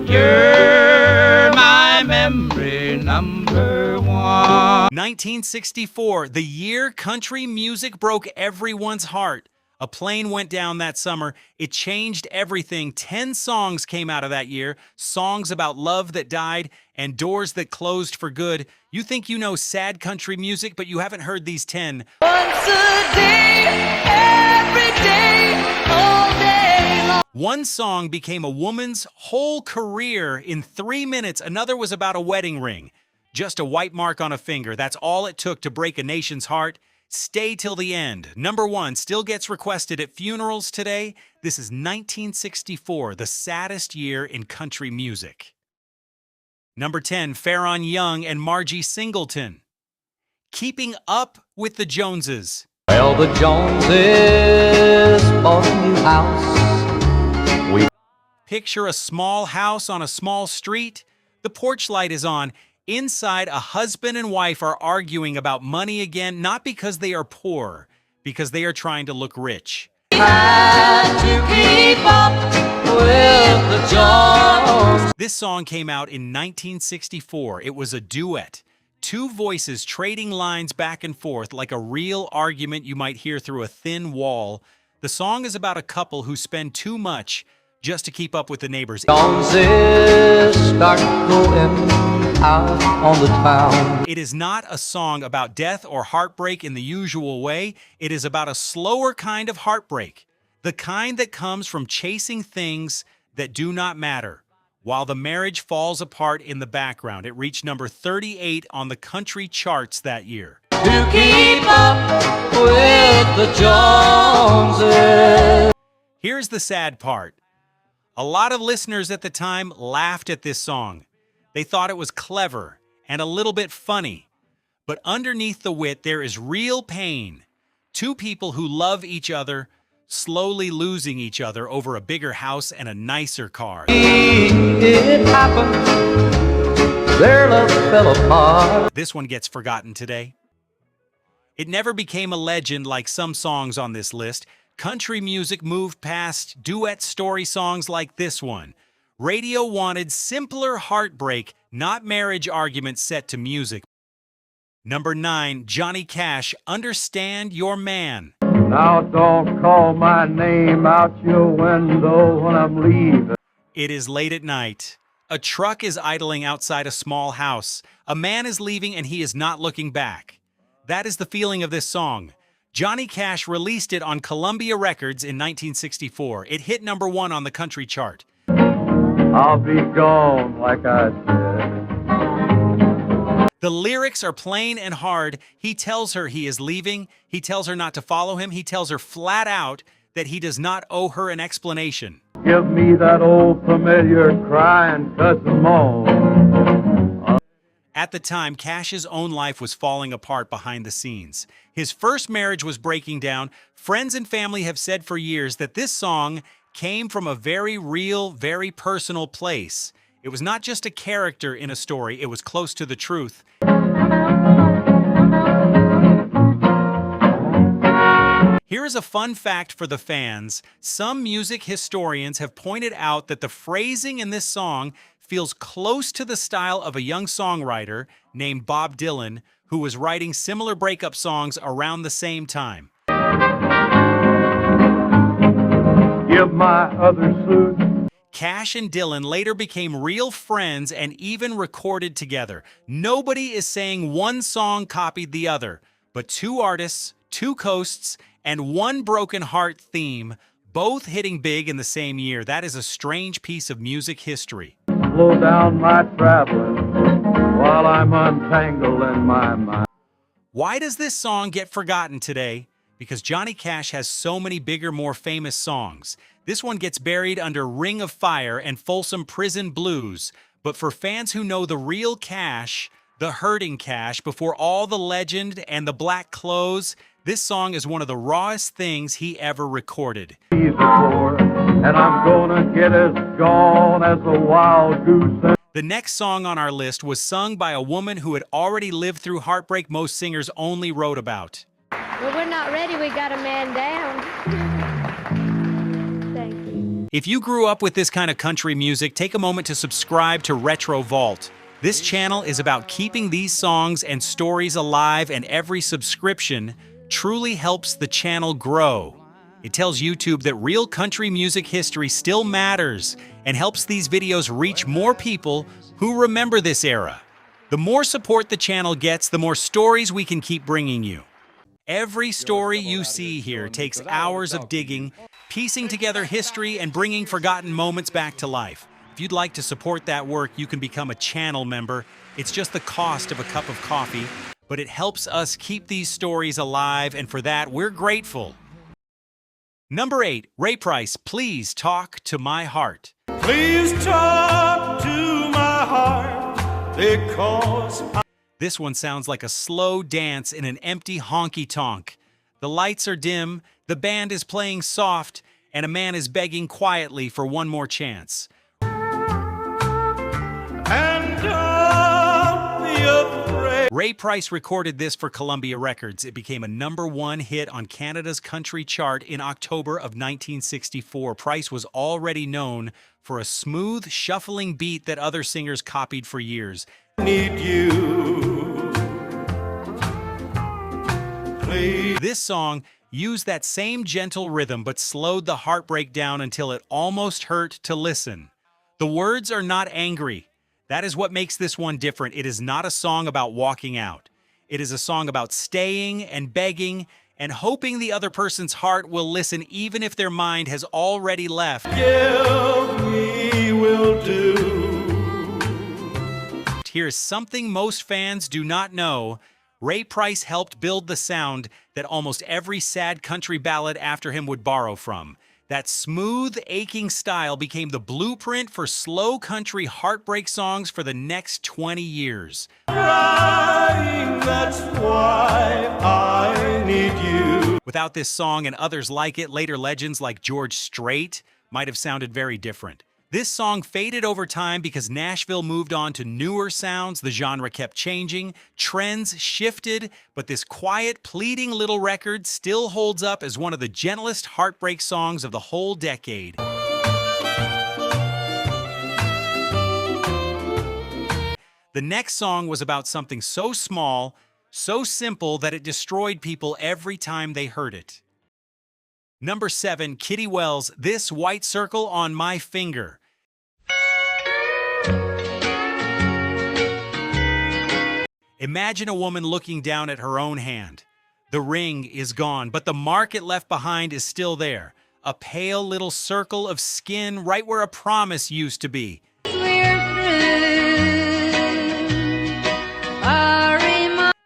You're my memory number one. 1964, the year country music broke everyone's heart. A plane went down that summer. It changed everything. 10 songs came out of that year. Songs about love that died and doors that closed for good. You think you know sad country music, but you haven't heard these 10. Once a day, every day, all day long. One song became a woman's whole career in 3 minutes. Another was about a wedding ring. Just a white mark on a finger. That's all it took to break a nation's heart. Stay till the end. Number 1 still gets requested at funerals today. This is 1964, the saddest year in country music. Number 10, Faron Young and Margie Singleton. Keeping Up with the Joneses. Well, the Joneses bought a new house. Picture a small house on a small street. The porch light is on. Inside, a husband and wife are arguing about money again, not because they are poor, because they are trying to look rich. Had to keep up with the Joneses. This song came out in 1964. It was a duet. 2 voices trading lines back and forth like a real argument you might hear through a thin wall. The song is about a couple who spend too much just to keep up with the neighbors. Joneses start going out on the town. It is not a song about death or heartbreak in the usual way. It is about a slower kind of heartbreak, the kind that comes from chasing things that do not matter. While the marriage falls apart in the background, it reached number 38 on the country charts that year. To keep up with the Joneses. Here's the sad part. A lot of listeners at the time laughed at this song. They thought it was clever and a little bit funny. But underneath the wit, there is real pain. 2 people who love each other, slowly losing each other over a bigger house and a nicer car. It happened. Their love fell apart. This one gets forgotten today. It never became a legend like some songs on this list. Country music moved past duet story songs like this one. Radio wanted simpler heartbreak, not marriage arguments set to music. Number 9, Johnny Cash, Understand Your Man. Now don't call my name out your window when I'm leaving. It is late at night. A truck is idling outside a small house. A man is leaving and he is not looking back. That is the feeling of this song. Johnny Cash released it on Columbia Records in 1964. It hit number 1 on the country chart. I'll be gone, like I said. The lyrics are plain and hard. He tells her he is leaving. He tells her not to follow him. He tells her flat out that he does not owe her an explanation. Give me that old familiar crying cousin moan. At the time, Cash's own life was falling apart behind the scenes. His first marriage was breaking down. Friends and family have said for years that this song came from a very real, very personal place. It was not just a character in a story, it was close to the truth. Here is a fun fact for the fans. Some music historians have pointed out that the phrasing in this song feels close to the style of a young songwriter named Bob Dylan, who was writing similar breakup songs around the same time. Give my other suit. Cash and Dylan later became real friends and even recorded together. Nobody is saying one song copied the other, but 2 artists, 2 coasts, and 1 broken heart theme, both hitting big in the same year. That is a strange piece of music history. Slow down my traveling while I'm untangling my mind. Why does this song get forgotten today? Because Johnny Cash has so many bigger, more famous songs. This one gets buried under Ring of Fire and Folsom Prison Blues. But for fans who know the real Cash, the hurting Cash, before all the legend and the black clothes, this song is one of the rawest things he ever recorded. And I'm gonna get as gone as a wild goose. The next song on our list was sung by a woman who had already lived through heartbreak most singers only wrote about. Well, we're not ready. We got a man down. Thank you. If you grew up with this kind of country music, take a moment to subscribe to Retro Vault. This channel is about keeping these songs and stories alive, and every subscription truly helps the channel grow. It tells YouTube that real country music history still matters and helps these videos reach more people who remember this era. The more support the channel gets, the more stories we can keep bringing you. Every story you see here takes hours of digging, piecing together history, and bringing forgotten moments back to life. If you'd like to support that work, you can become a channel member. It's just the cost of a cup of coffee, but it helps us keep these stories alive, and for that, we're grateful. Number 8, Ray Price, Please Talk to My Heart. Please talk to my heart, because This one sounds like a slow dance in an empty honky-tonk. The lights are dim, the band is playing soft, and a man is begging quietly for one more chance. and don't be afraid. Ray Price recorded this for Columbia Records. It became a #1 hit on Canada's country chart in October of 1964. Price was already known for a smooth, shuffling beat that other singers copied for years. Need you. Please. This song used that same gentle rhythm but slowed the heartbreak down until it almost hurt to listen. The words are not angry. That is what makes this one different. It is not a song about walking out. It is a song about staying and begging and hoping the other person's heart will listen even if their mind has already left. Give me will do. Here's something most fans do not know. Ray Price helped build the sound that almost every sad country ballad after him would borrow from. That smooth, aching style became the blueprint for slow country heartbreak songs for the next 20 years. Crying, that's why I need you. Without this song and others like it, later legends like George Strait might have sounded very different. This song faded over time because Nashville moved on to newer sounds, the genre kept changing, trends shifted, but this quiet, pleading little record still holds up as one of the gentlest heartbreak songs of the whole decade. The next song was about something so small, so simple that it destroyed people every time they heard it. Number 7, Kitty Wells, This White Circle on My Finger. Imagine a woman looking down at her own hand. The ring is gone, but the mark it left behind is still there. A pale little circle of skin right where a promise used to be.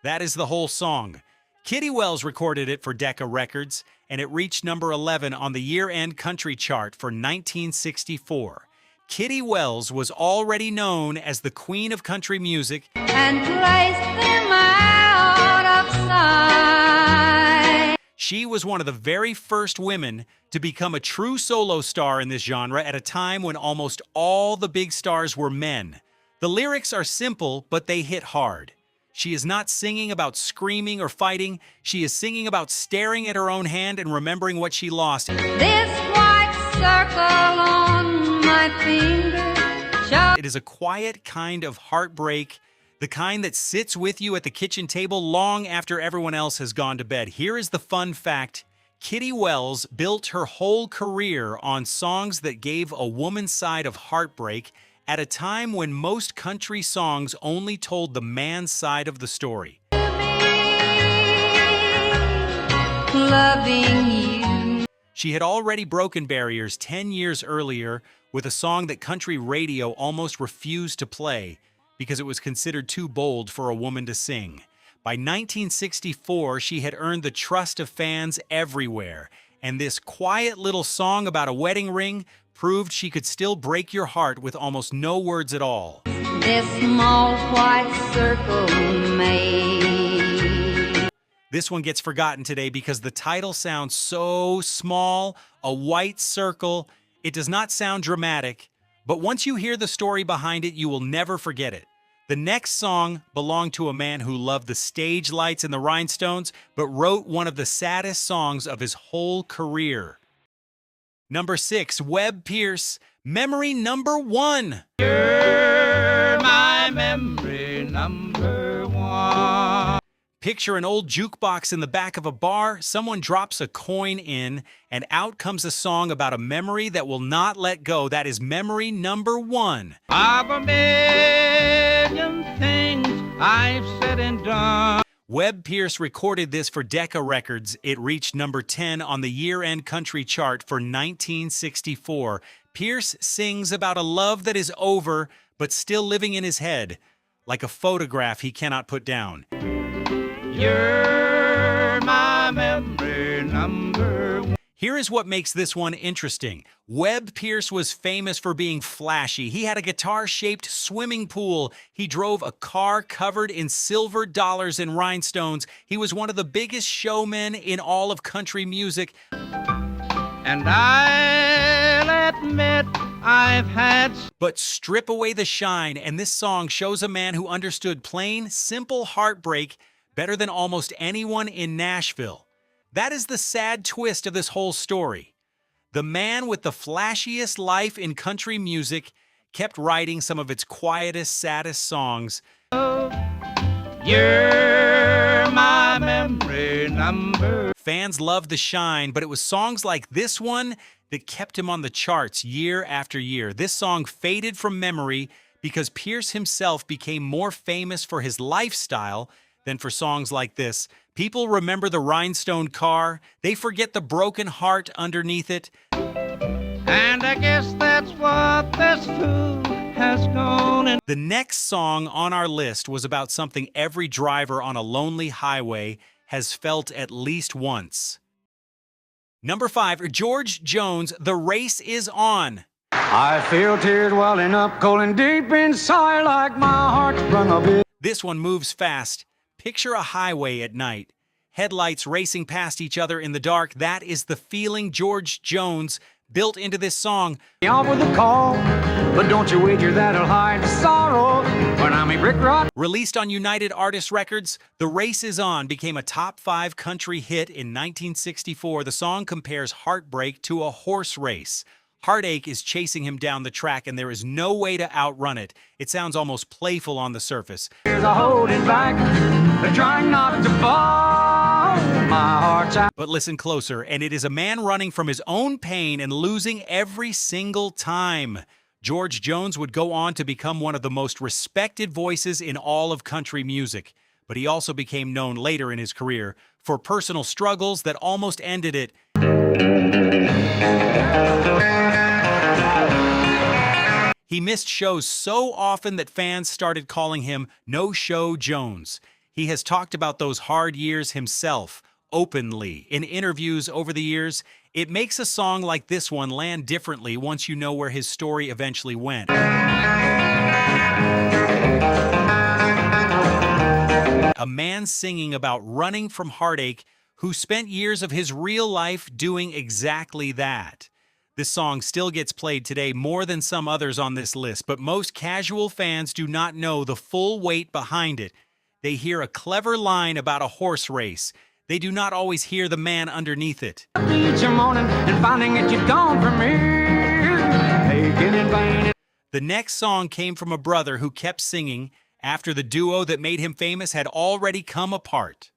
That is the whole song. Kitty Wells recorded it for Decca Records, and it reached number 11 on the year-end country chart for 1964. Kitty Wells was already known as the queen of country music and placed them out of sight. She was one of the very first women to become a true solo star in this genre at a time when almost all the big stars were men. The lyrics are simple, but they hit hard. She is not singing about screaming or fighting. She is singing about staring at her own hand and remembering what she lost. This white circle on my finger shows It is a quiet kind of heartbreak, the kind that sits with you at the kitchen table long after everyone else has gone to bed. Here is the fun fact. Kitty Wells built her whole career on songs that gave a woman's side of heartbreak at a time when most country songs only told the man's side of the story. loving you. She had already broken barriers 10 years earlier with a song that country radio almost refused to play because it was considered too bold for a woman to sing. By 1964, she had earned the trust of fans everywhere, and this quiet little song about a wedding ring proved she could still break your heart with almost no words at all. This small white circle made. This one gets forgotten today because the title sounds so small, a white circle. It does not sound dramatic, but once you hear the story behind it, you will never forget it. The next song belonged to a man who loved the stage lights and the rhinestones, but wrote one of the saddest songs of his whole career. Number 6, Webb Pierce, Memory Number 1. You're my memory number one. Picture an old jukebox in the back of a bar, someone drops a coin in, and out comes a song about a memory that will not let go. That is Memory Number 1. Of a million things I've said and done. Webb Pierce recorded this for Decca Records. It reached number 10 on the year-end country chart for 1964. Pierce sings about a love that is over, but still living in his head, like a photograph he cannot put down. You're my memory number one. Here is what makes this one interesting. Webb Pierce was famous for being flashy. He had a guitar-shaped swimming pool. He drove a car covered in silver dollars and rhinestones. He was one of the biggest showmen in all of country music. And I'll admit I've had. But strip away the shine, and this song shows a man who understood plain, simple heartbreak better than almost anyone in Nashville. That is the sad twist of this whole story. The man with the flashiest life in country music kept writing some of its quietest, saddest songs. You're my memory number. Fans loved the shine, but it was songs like this one that kept him on the charts year after year. This song faded from memory because Pierce himself became more famous for his lifestyle than for songs like this. People remember the rhinestone car. They forget the broken heart underneath it. And I guess that's what this fool has gone and. The next song on our list was about something every driver on a lonely highway has felt at least once. Number 5, George Jones, The Race Is On. I feel tears welling up, cold and deep inside, like my heart's sprung a bit. This one moves fast. Picture a highway at night. Headlights racing past each other in the dark. That is the feeling George Jones built into this song. Off with a call, but don't you wager that'll hide the sorrow when I'm a brick rod. Released on United Artists Records, The Race Is On became a top 5 country hit in 1964. The song compares heartbreak to a horse race. Heartache is chasing him down the track, and there is no way to outrun it. It sounds almost playful on the surface. Here's a holding back, they're trying not to fall. My heart's out. But listen closer, and it is a man running from his own pain and losing every single time. George Jones would go on to become one of the most respected voices in all of country music. But he also became known later in his career for personal struggles that almost ended it. He missed shows so often that fans started calling him No Show Jones. He has talked about those hard years himself, openly, in interviews over the years. It makes a song like this one land differently once you know where his story eventually went. A man singing about running from heartache who spent years of his real life doing exactly that. This song still gets played today more than some others on this list, but most casual fans do not know the full weight behind it. They hear a clever line about a horse race. They do not always hear the man underneath it. Each morning and finding that you're gone from me. Aching in vain. The next song came from a brother who kept singing after the duo that made him famous had already come apart.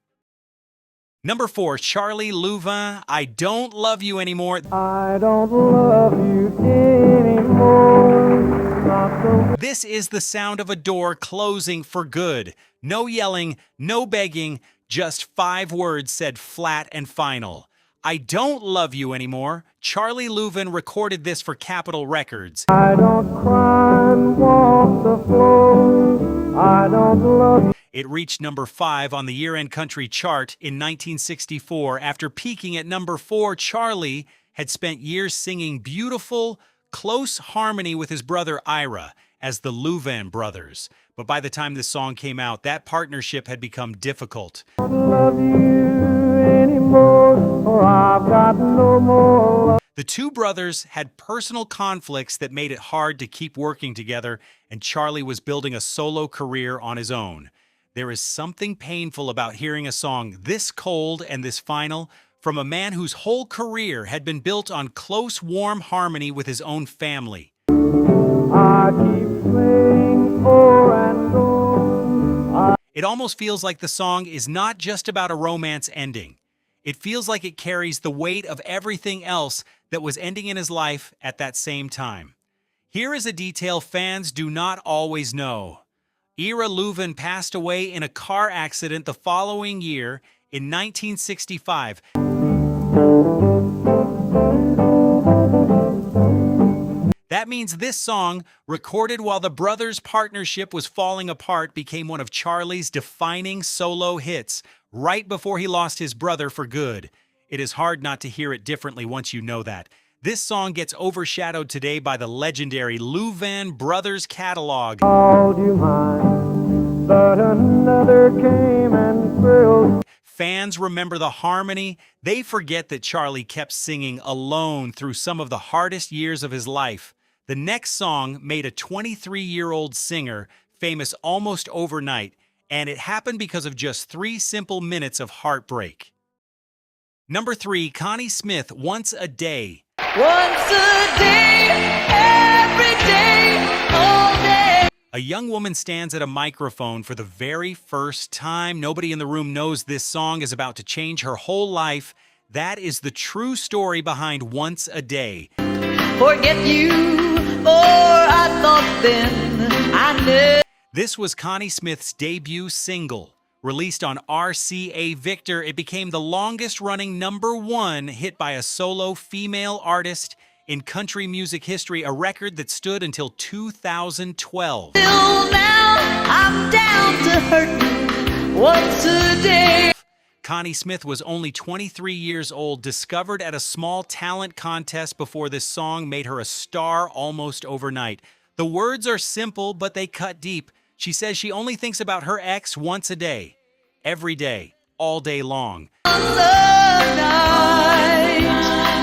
Number 4, Charlie Louvin, I Don't Love You Anymore. I don't love you anymore. Not the This is the sound of a door closing for good. No yelling, no begging, just 5 words said flat and final. I Don't Love You Anymore. Charlie Louvin recorded this for Capitol Records. I don't cry and walk the floor. I don't love you. It reached number 5 on the year-end country chart in 1964. After peaking at number 4, Charlie had spent years singing beautiful, close harmony with his brother Ira as the Louvin brothers. But by the time this song came out, that partnership had become difficult. I don't love you anymore, or I've got no more love. The two brothers had personal conflicts that made it hard to keep working together, and Charlie was building a solo career on his own. There is something painful about hearing a song this cold and this final from a man whose whole career had been built on close, warm harmony with his own family. I keep saying oh and oh. It almost feels like the song is not just about a romance ending. It feels like it carries the weight of everything else that was ending in his life at that same time. Here is a detail fans do not always know. Ira Louvin passed away in a car accident the following year in 1965. That means this song, recorded while the brothers' partnership was falling apart, became one of Charlie's defining solo hits right before he lost his brother for good. It is hard not to hear it differently once you know that. This song gets overshadowed today by the legendary Louvin Brothers catalog. Called you mine, but another came and thrilled. Fans remember the harmony. They forget that Charlie kept singing alone through some of the hardest years of his life. The next song made a 23-year-old singer famous almost overnight, and it happened because of just 3 simple minutes of heartbreak. Number 3, Connie Smith, Once a Day. Once a day, every day, all day. A young woman stands at a microphone for the very first time. Nobody in the room knows this song is about to change her whole life. That is the true story behind Once a Day. Forget you, or I thought then I knew. This was Connie Smith's debut single. Released on RCA Victor, it became the longest-running #1 hit by a solo female artist in country music history, a record that stood until 2012. Till now, I'm down to hurt once a day. Connie Smith was only 23 years old, discovered at a small talent contest before this song made her a star almost overnight. The words are simple, but they cut deep. She says she only thinks about her ex once a day, every day, all day long. The night,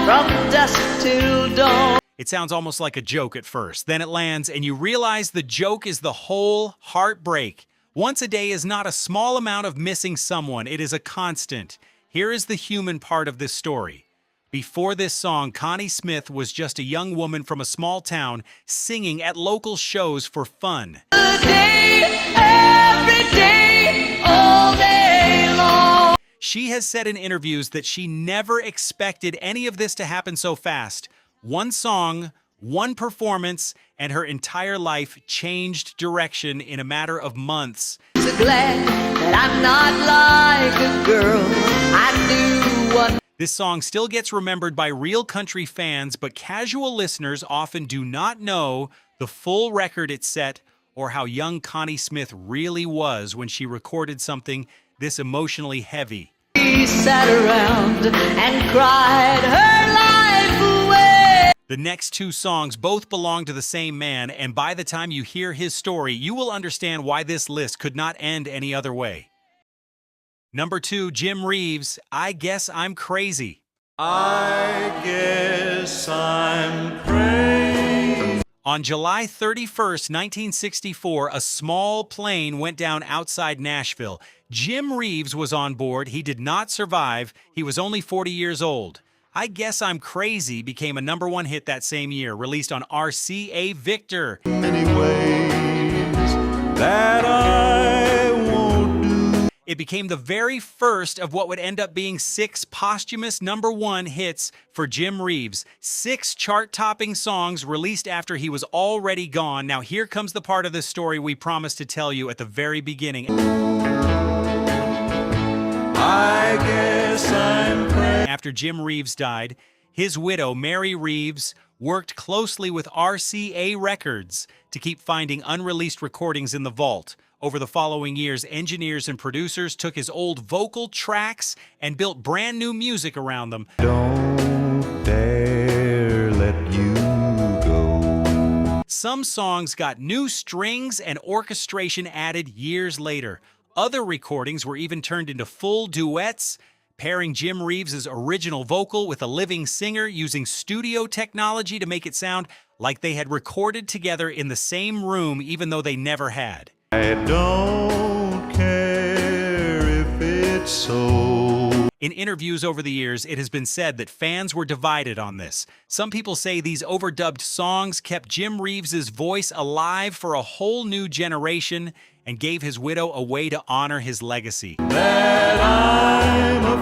from dusk till dawn. It sounds almost like a joke at first. Then it lands, and you realize the joke is the whole heartbreak. Once a day is not a small amount of missing someone. It is a constant. Here is the human part of this story. Before this song, Connie Smith was just a young woman from a small town singing at local shows for fun. A day, every day, all day long. She has said in interviews that she never expected any of this to happen so fast. One song, one performance, and her entire life changed direction in a matter of months. So glad that I'm not like a girl. I knew what. This song still gets remembered by real country fans, but casual listeners often do not know the full record it set or how young Connie Smith really was when she recorded something this emotionally heavy. She sat around and cried her life away. The next 2 songs both belong to the same man, and by the time you hear his story, you will understand why this list could not end any other way. Number 2, Jim Reeves, I Guess I'm Crazy. I guess I'm crazy. On July 31st, 1964, a small plane went down outside Nashville. Jim Reeves was on board. He did not survive. He was only 40 years old. I Guess I'm Crazy became a #1 hit that same year, released on RCA Victor. Many ways that I won't do. It became the very first of what would end up being 6 posthumous #1 hits for Jim Reeves. 6 chart-topping songs released after he was already gone. Now here comes the part of this story we promised to tell you at the very beginning. I guess I'm crazy. After Jim Reeves died, his widow, Mary Reeves, worked closely with RCA Records to keep finding unreleased recordings in the vault. Over the following years, engineers and producers took his old vocal tracks and built brand new music around them. Don't dare let you go. Some songs got new strings and orchestration added years later. Other recordings were even turned into full duets, pairing Jim Reeves' original vocal with a living singer using studio technology to make it sound like they had recorded together in the same room even though they never had. I don't care if it's so. In interviews over the years, it has been said that fans were divided on this. Some people say these overdubbed songs kept Jim Reeves's voice alive for a whole new generation and gave his widow a way to honor his legacy. that I'm a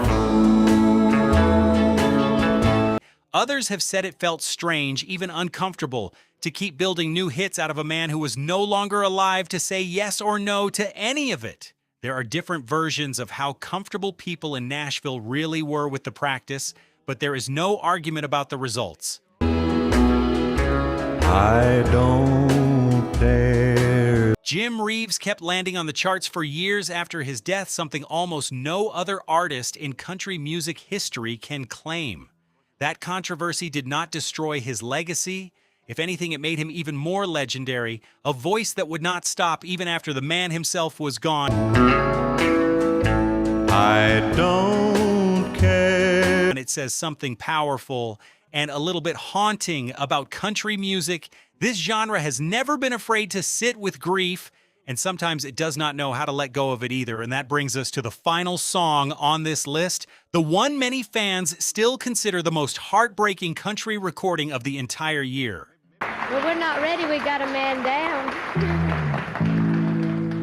fool. Others have said it felt strange, even uncomfortable, to keep building new hits out of a man who was no longer alive to say yes or no to any of it. There are different versions of how comfortable people in Nashville really were with the practice, but there is no argument about the results. I don't dare. Jim Reeves kept landing on the charts for years after his death, something almost no other artist in country music history can claim. That controversy did not destroy his legacy. If anything, it made him even more legendary, a voice that would not stop even after the man himself was gone. I don't care. And it says something powerful and a little bit haunting about country music. This genre has never been afraid to sit with grief, and sometimes it does not know how to let go of it either. And that brings us to the final song on this list, the one many fans still consider the most heartbreaking country recording of the entire year. Well, we're not ready. We got a man down.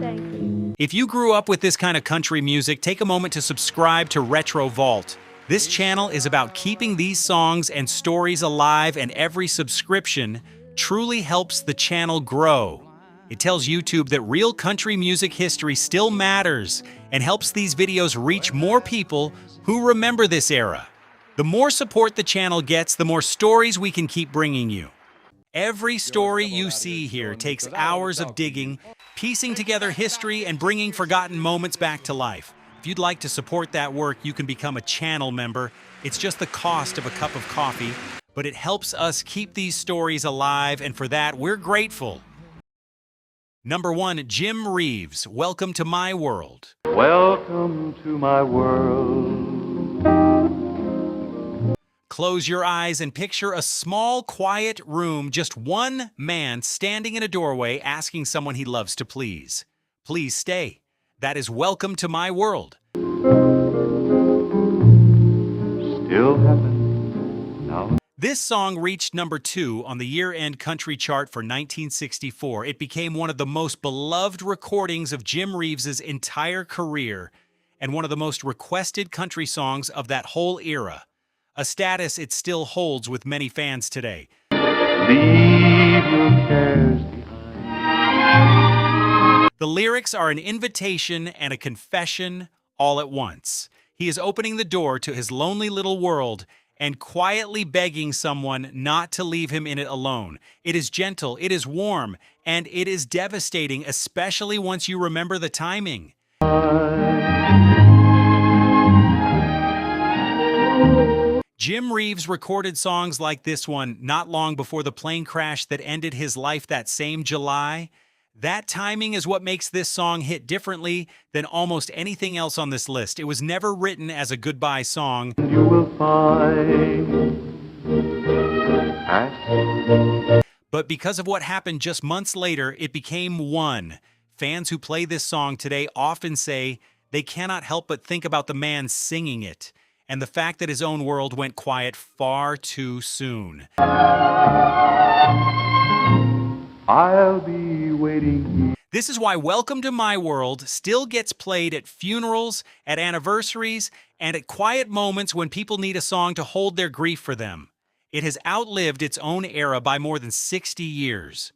Thank you. If you grew up with this kind of country music, take a moment to subscribe to Retro Vault. This channel is about keeping these songs and stories alive, and every subscription truly helps the channel grow. It tells YouTube that real country music history still matters and helps these videos reach more people who remember this era. The more support the channel gets, the more stories we can keep bringing you. Every story you see here takes hours of digging, piecing together history, and bringing forgotten moments back to life. If you'd like to support that work, you can become a channel member. It's just the cost of a cup of coffee, but it helps us keep these stories alive, and for that, we're grateful. Number 1, Jim Reeves, Welcome to My World. Welcome to my world. Close your eyes and picture a small, quiet room, just one man standing in a doorway asking someone he loves to please. Please stay. That is Welcome to My World. Still happen now. This song reached number 2 on the year-end country chart for 1964. It became one of the most beloved recordings of Jim Reeves's entire career and one of the most requested country songs of that whole era. A status it still holds with many fans today. Leave your cares behind. The lyrics are an invitation and a confession all at once. He is opening the door to his lonely little world and quietly begging someone not to leave him in it alone. It is gentle, it is warm, and it is devastating, especially once you remember the timing. Jim Reeves recorded songs like this one not long before the plane crash that ended his life that same July. That timing is what makes this song hit differently than almost anything else on this list. It was never written as a goodbye song. You will find. But because of what happened just months later, it became one. Fans who play this song today often say they cannot help but think about the man singing it, and the fact that his own world went quiet far too soon. I'll be waiting. This is why Welcome to My World still gets played at funerals, at anniversaries, and at quiet moments when people need a song to hold their grief for them. It has outlived its own era by more than 60 years.